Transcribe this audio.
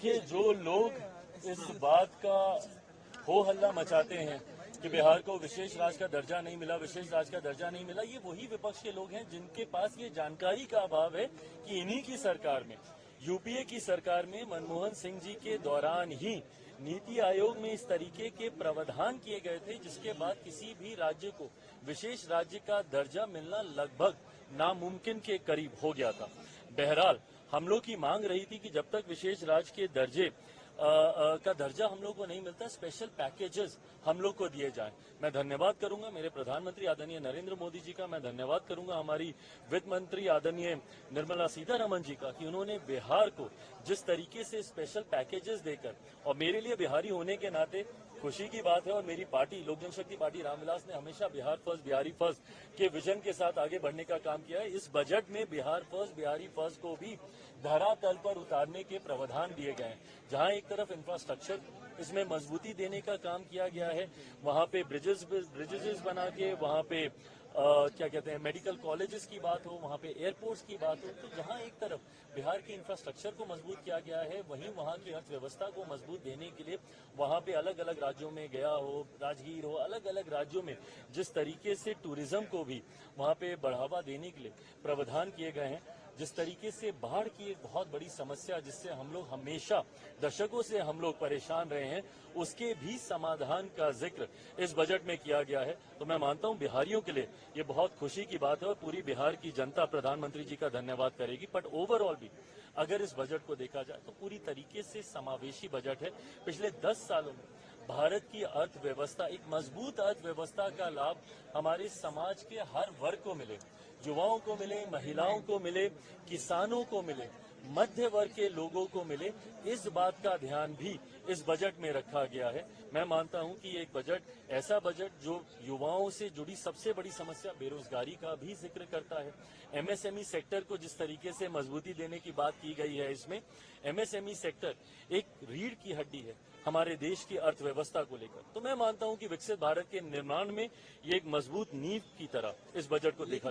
कि जो लोग इस बात का हो हल्ला मचाते हैं कि बिहार को विशेष राज्य का दर्जा नहीं मिला, विशेष राज्य का दर्जा नहीं मिला, ये वही विपक्ष के लोग हैं जिनके पास ये जानकारी का अभाव है कि इन्हीं की सरकार में, यूपीए की सरकार में मनमोहन सिंह जी के दौरान ही नीति आयोग में इस तरीके के प्रावधान किए गए थे जिसके बाद किसी भी राज्य को विशेष राज्य का दर्जा मिलना लगभग नामुमकिन के करीब हो गया था। बहरहाल हम लोग की मांग रही थी कि जब तक विशेष राज्य के दर्जे का दर्जा हम लोग को नहीं मिलता, स्पेशल पैकेजेस हम लोग को दिए जाएं। मैं धन्यवाद करूंगा मेरे प्रधानमंत्री आदरणीय नरेंद्र मोदी जी का, मैं धन्यवाद करूंगा हमारी वित्त मंत्री आदरणीय निर्मला सीतारमण जी का कि उन्होंने बिहार को जिस तरीके से स्पेशल पैकेजेस देकर, और मेरे लिए बिहारी होने के नाते खुशी की बात है और मेरी पार्टी लोक जनशक्ति पार्टी रामविलास ने हमेशा बिहार फर्स्ट बिहारी फर्स्ट के विजन के साथ आगे बढ़ने का काम किया है। इस बजट में बिहार फर्स्ट बिहारी फर्स्ट को भी धरातल पर उतारने के प्रावधान दिए गए हैं। जहां एक तरफ इंफ्रास्ट्रक्चर इसमें मजबूती देने का काम किया गया है, वहां पे ब्रिजेस बना के, वहां पे क्या कहते हैं मेडिकल कॉलेजेस की बात हो, वहां पे एयरपोर्ट्स की बात हो, तो जहां एक तरफ बिहार के इंफ्रास्ट्रक्चर को मजबूत किया गया है, वहीं वहां की अर्थव्यवस्था को मजबूत देने के लिए वहां पे अलग अलग राज्यों में गया हो, राजगीर हो, अलग अलग राज्यों में जिस तरीके से टूरिज्म को भी वहां पे बढ़ावा देने के लिए प्रावधान किए गए हैं, जिस तरीके से बाढ़ की एक बहुत बड़ी समस्या जिससे हम लोग हमेशा दशकों से हम लोग परेशान रहे हैं, उसके भी समाधान का जिक्र इस बजट में किया गया है। तो मैं मानता हूं बिहारियों के लिए ये बहुत खुशी की बात है और पूरी बिहार की जनता प्रधानमंत्री जी का धन्यवाद करेगी। बट ओवरऑल भी अगर इस बजट को देखा जाए तो पूरी तरीके से समावेशी बजट है। पिछले 10 सालों में भारत की अर्थव्यवस्था, एक मजबूत अर्थव्यवस्था का लाभ हमारे समाज के हर वर्ग को मिले, युवाओं को मिले, महिलाओं को मिले, किसानों को मिले, मध्य वर्ग के लोगों को मिले, इस बात का ध्यान भी इस बजट में रखा गया है। मैं मानता हूं कि एक बजट, ऐसा बजट जो युवाओं से जुड़ी सबसे बड़ी समस्या बेरोजगारी का भी जिक्र करता है। एमएसएमई सेक्टर को जिस तरीके से मजबूती देने की बात की गई है, इसमें एमएसएमई सेक्टर एक रीढ़ की हड्डी है हमारे देश की अर्थव्यवस्था को लेकर। तो मैं मानता हूं कि विकसित भारत के निर्माण में ये एक मजबूत नींव की तरह इस बजट को देखा